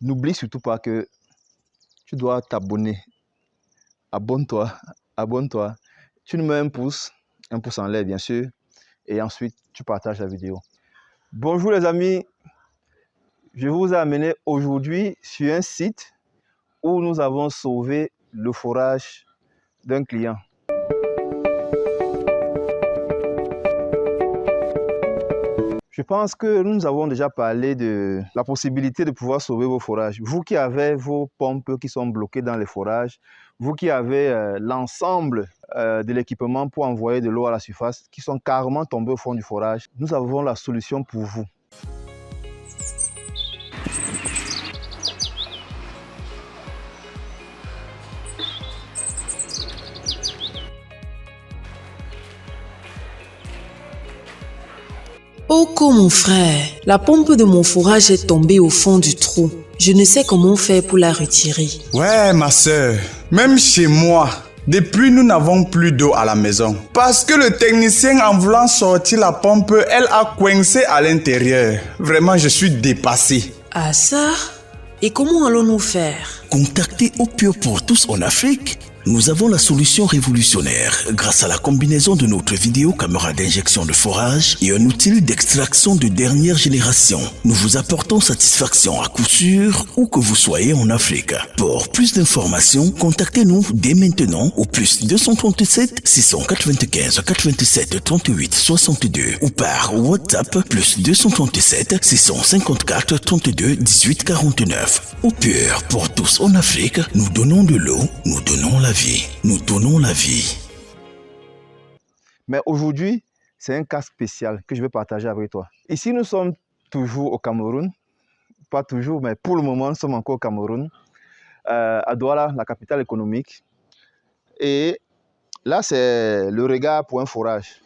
N'oublie surtout pas que tu dois t'abonner. Abonne-toi, abonne-toi. Tu nous mets un pouce en l'air bien sûr, et ensuite tu partages la vidéo. Bonjour les amis, je vous ai amené aujourd'hui sur un site où nous avons sauvé le forage d'un client. Je pense que nous avons déjà parlé de la possibilité de pouvoir sauver vos forages. Vous qui avez vos pompes qui sont bloquées dans les forages, vous qui avez l'ensemble de l'équipement pour envoyer de l'eau à la surface, qui sont carrément tombés au fond du forage, nous avons la solution pour vous. Oh mon frère, la pompe de mon forage est tombée au fond du trou. Je ne sais comment faire pour la retirer. Ouais, ma sœur, même chez moi, depuis nous n'avons plus d'eau à la maison. Parce que le technicien en voulant sortir la pompe, elle a coincé à l'intérieur. Vraiment, je suis dépassé. Ah ça? Et comment allons-nous faire? Contactez Opure pour tous en Afrique. Nous avons la solution révolutionnaire grâce à la combinaison de notre vidéo-caméra d'injection de forage et un outil d'extraction de dernière génération. Nous vous apportons satisfaction à coup sûr où que vous soyez en Afrique. Pour plus d'informations, contactez-nous dès maintenant au plus 237 695 87 38 62 ou par WhatsApp plus 237 654 32 18 49. Opure pour tous en Afrique, nous donnons de l'eau, nous donnons la vie. Nous donnons la vie. Mais aujourd'hui, c'est un cas spécial que je vais partager avec toi. Ici, nous sommes toujours au Cameroun. Pas toujours, mais pour le moment, nous sommes encore au Cameroun. À Douala, la capitale économique. Et là, c'est le regard pour un forage.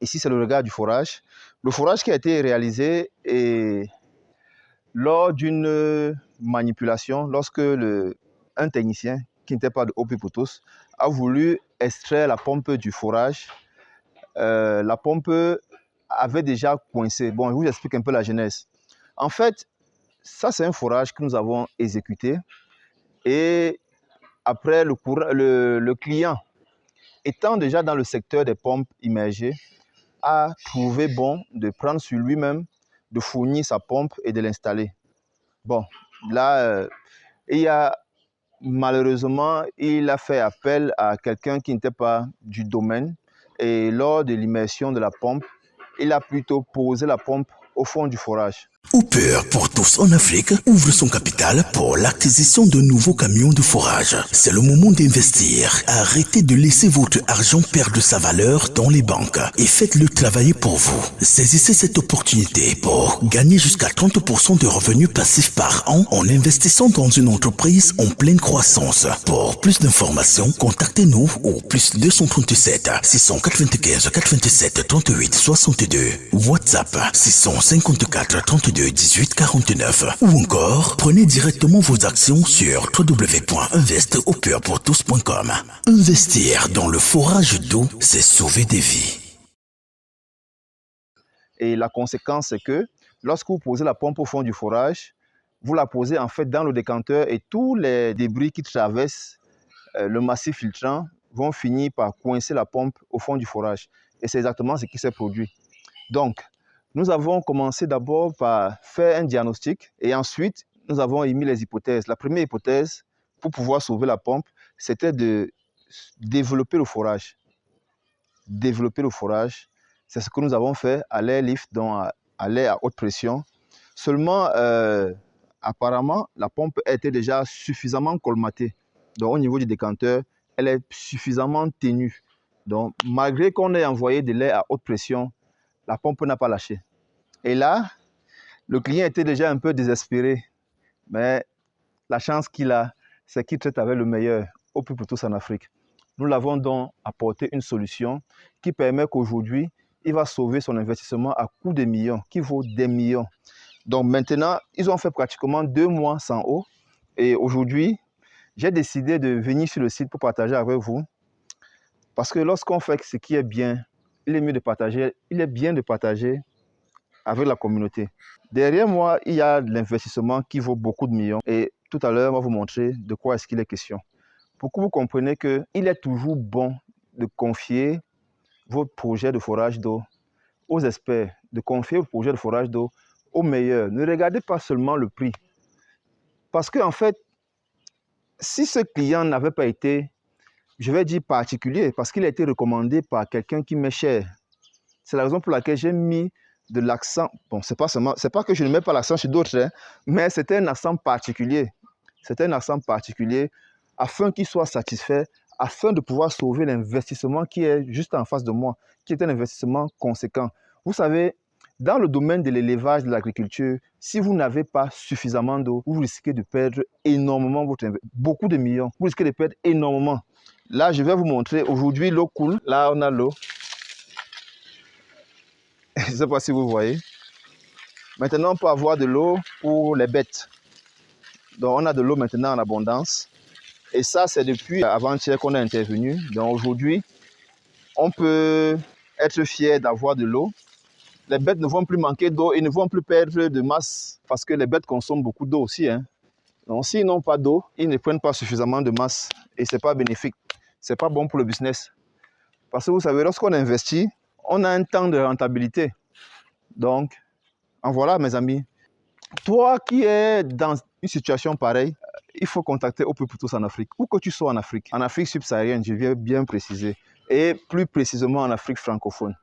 Ici, c'est le regard du forage. Le forage qui a été réalisé lors d'une manipulation, lorsque un technicien qui n'était pas de Opure pour tous, a voulu extraire la pompe du forage. La pompe avait déjà coincé. Bon, je vous explique un peu la genèse. En fait, ça c'est un forage que nous avons exécuté. Et après, le client, étant déjà dans le secteur des pompes immergées, a trouvé bon de prendre sur lui-même, de fournir sa pompe et de l'installer. Bon, là, malheureusement, il a fait appel à quelqu'un qui n'était pas du domaine et lors de l'immersion de la pompe, il a plutôt posé la pompe au fond du forage. Opure pour tous en Afrique ouvre son capital pour l'acquisition de nouveaux camions de forage. C'est le moment d'investir. Arrêtez de laisser votre argent perdre sa valeur dans les banques et faites-le travailler pour vous. Saisissez cette opportunité pour gagner jusqu'à 30% de revenus passifs par an en investissant dans une entreprise en pleine croissance. Pour plus d'informations, contactez-nous au plus 237 695 87 38 62, WhatsApp 654 32 18 49 ou encore prenez directement vos actions sur www.investopurepourtous.com. Investir dans le forage d'eau, c'est sauver des vies. Et la conséquence, c'est que lorsque vous posez la pompe au fond du forage, vous la posez en fait dans le décanteur et tous les débris qui traversent le massif filtrant vont finir par coincer la pompe au fond du forage. Et c'est exactement ce qui s'est produit. Donc, nous avons commencé d'abord par faire un diagnostic et ensuite, nous avons émis les hypothèses. La première hypothèse, pour pouvoir sauver la pompe, c'était de développer le forage. Développer le forage, c'est ce que nous avons fait à l'air lift, donc à l'air à haute pression. Seulement, apparemment, la pompe était déjà suffisamment colmatée. Donc, au niveau du décanteur, elle est suffisamment ténue. Donc, malgré qu'on ait envoyé de l'air à haute pression, la pompe n'a pas lâché. Et là, le client était déjà un peu désespéré. Mais la chance qu'il a, c'est qu'il traite avec le meilleur, Opure pour tous en Afrique. Nous l'avons donc apporté une solution qui permet qu'aujourd'hui, il va sauver son investissement à coût de millions, qui vaut des millions. Donc maintenant, ils ont fait pratiquement 2 mois sans eau. Et aujourd'hui, j'ai décidé de venir sur le site pour partager avec vous. Parce que lorsqu'on fait ce qui est bien, il est mieux de partager, il est bien de partager avec la communauté. Derrière moi, il y a l'investissement qui vaut beaucoup de millions. Et tout à l'heure, on va vous montrer de quoi est-ce qu'il est question. Pour que vous compreniez qu'il est toujours bon de confier votre projet de forage d'eau aux experts, de confier votre projet de forage d'eau aux meilleurs. Ne regardez pas seulement le prix. Parce qu'en fait, si ce client n'avait pas été, je vais dire particulier, parce qu'il a été recommandé par quelqu'un qui m'est cher. C'est la raison pour laquelle j'ai mis de l'accent. Bon, c'est pas que je ne mets pas l'accent sur d'autres, hein, mais c'était un accent particulier. C'était un accent particulier afin qu'il soit satisfait, afin de pouvoir sauver l'investissement qui est juste en face de moi, qui est un investissement conséquent. Vous savez, dans le domaine de l'élevage, de l'agriculture, si vous n'avez pas suffisamment d'eau, vous risquez de perdre énormément beaucoup de millions. Vous risquez de perdre énormément. Là, je vais vous montrer. Aujourd'hui, l'eau coule. Là, on a l'eau. Je ne sais pas si vous voyez. Maintenant, on peut avoir de l'eau pour les bêtes. Donc, on a de l'eau maintenant en abondance. Et ça, c'est depuis avant-hier qu'on est intervenu. Donc, aujourd'hui, on peut être fier d'avoir de l'eau. Les bêtes ne vont plus manquer d'eau et ne vont plus perdre de masse parce que les bêtes consomment beaucoup d'eau aussi, hein. Donc, s'ils n'ont pas d'eau, ils ne prennent pas suffisamment de masse et ce n'est pas bénéfique. Ce n'est pas bon pour le business. Parce que vous savez, lorsqu'on investit, on a un temps de rentabilité. Donc, en voilà, mes amis. Toi qui es dans une situation pareille, il faut contacter Au plus pour tous en Afrique. Où que tu sois en Afrique subsaharienne, je viens bien préciser, et plus précisément en Afrique francophone.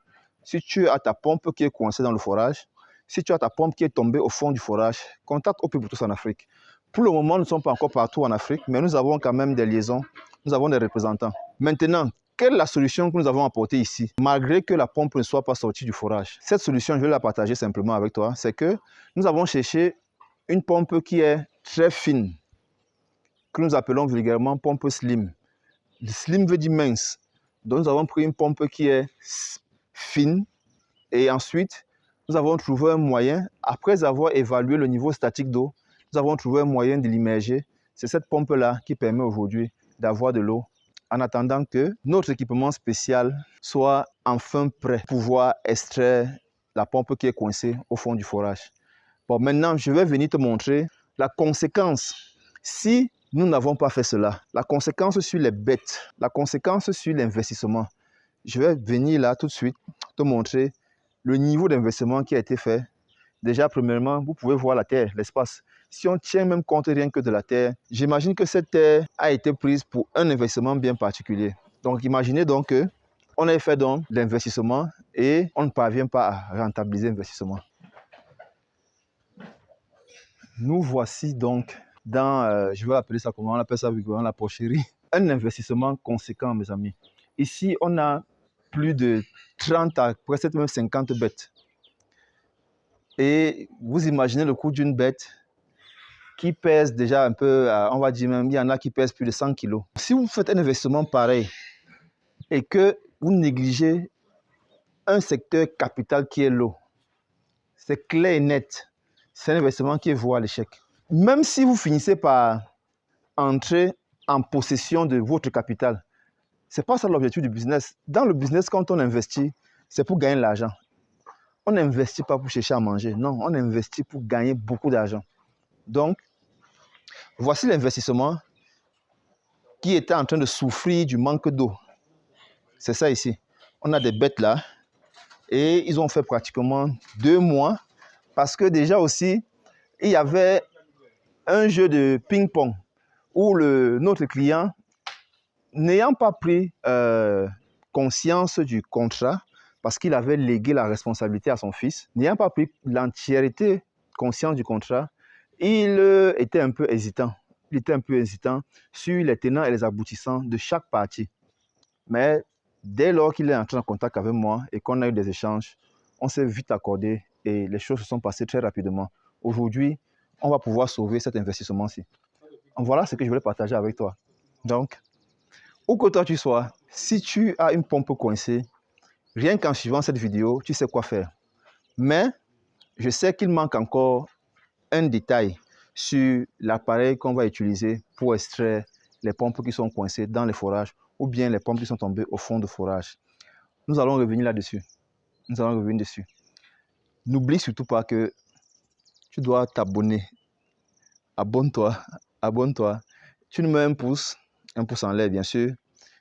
Si tu as ta pompe qui est coincée dans le forage, si tu as ta pompe qui est tombée au fond du forage, contacte Au plus pour tous en Afrique. Pour le moment, nous ne sommes pas encore partout en Afrique, mais nous avons quand même des liaisons, nous avons des représentants. Maintenant, quelle est la solution que nous avons apportée ici, malgré que la pompe ne soit pas sortie du forage? Cette solution, je vais la partager simplement avec toi, c'est que nous avons cherché une pompe qui est très fine, que nous appelons vulgairement pompe slim. Slim veut dire mince. Donc nous avons pris une pompe qui est fine et ensuite nous avons trouvé un moyen, après avoir évalué le niveau statique d'eau, nous avons trouvé un moyen de l'immerger. C'est cette pompe-là qui permet aujourd'hui d'avoir de l'eau en attendant que notre équipement spécial soit enfin prêt pour pouvoir extraire la pompe qui est coincée au fond du forage. Bon, maintenant, je vais venir te montrer la conséquence si nous n'avons pas fait cela. La conséquence sur les bêtes, la conséquence sur l'investissement. Je vais venir là tout de suite te montrer le niveau d'investissement qui a été fait. Déjà, premièrement, vous pouvez voir la terre, l'espace. Si on tient même compte rien que de la terre, j'imagine que cette terre a été prise pour un investissement bien particulier. Donc, imaginez donc qu'on a fait donc l'investissement et on ne parvient pas à rentabiliser l'investissement. Nous voici donc dans, je vais appeler ça comment on appelle ça, la porcherie. Un investissement conséquent, mes amis. Ici, on a plus de 30 à presque même 50 bêtes. Et vous imaginez le coût d'une bête qui pèse déjà un peu, on va dire même, il y en a qui pèsent plus de 100 kilos. Si vous faites un investissement pareil et que vous négligez un secteur capital qui est l'eau, c'est clair et net. C'est un investissement qui est voué à l'échec. Même si vous finissez par entrer en possession de votre capital, ce n'est pas ça l'objectif du business. Dans le business, quand on investit, c'est pour gagner de l'argent. On n'investit pas pour chercher à manger. Non, on investit pour gagner beaucoup d'argent. Donc, voici l'investissement qui était en train de souffrir du manque d'eau. C'est ça ici. On a des bêtes là et ils ont fait pratiquement 2 mois parce que déjà aussi, il y avait un jeu de ping-pong où notre client, n'ayant pas pris conscience du contrat, parce qu'il avait légué la responsabilité à son fils, n'ayant pas pris l'entièreté conscience du contrat, il était un peu hésitant. Il était un peu hésitant sur les tenants et les aboutissants de chaque partie. Mais dès lors qu'il est entré en contact avec moi et qu'on a eu des échanges, on s'est vite accordé et les choses se sont passées très rapidement. Aujourd'hui, on va pouvoir sauver cet investissement-ci. Voilà ce que je voulais partager avec toi. Donc, où que toi tu sois, si tu as une pompe coincée, rien qu'en suivant cette vidéo, tu sais quoi faire. Mais je sais qu'il manque encore un détail sur l'appareil qu'on va utiliser pour extraire les pompes qui sont coincées dans les forages ou bien les pompes qui sont tombées au fond du forage. Nous allons revenir là-dessus. Nous allons revenir dessus. N'oublie surtout pas que tu dois t'abonner. Abonne-toi, abonne-toi. Tu nous mets un pouce en l'air bien sûr,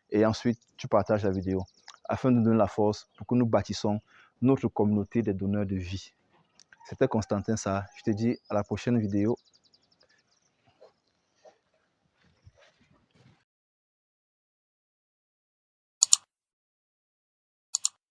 et ensuite tu partages la vidéo afin de nous donner la force pour que nous bâtissons notre communauté des donneurs de vie. C'était Constantin Sarr. Je te dis à la prochaine vidéo.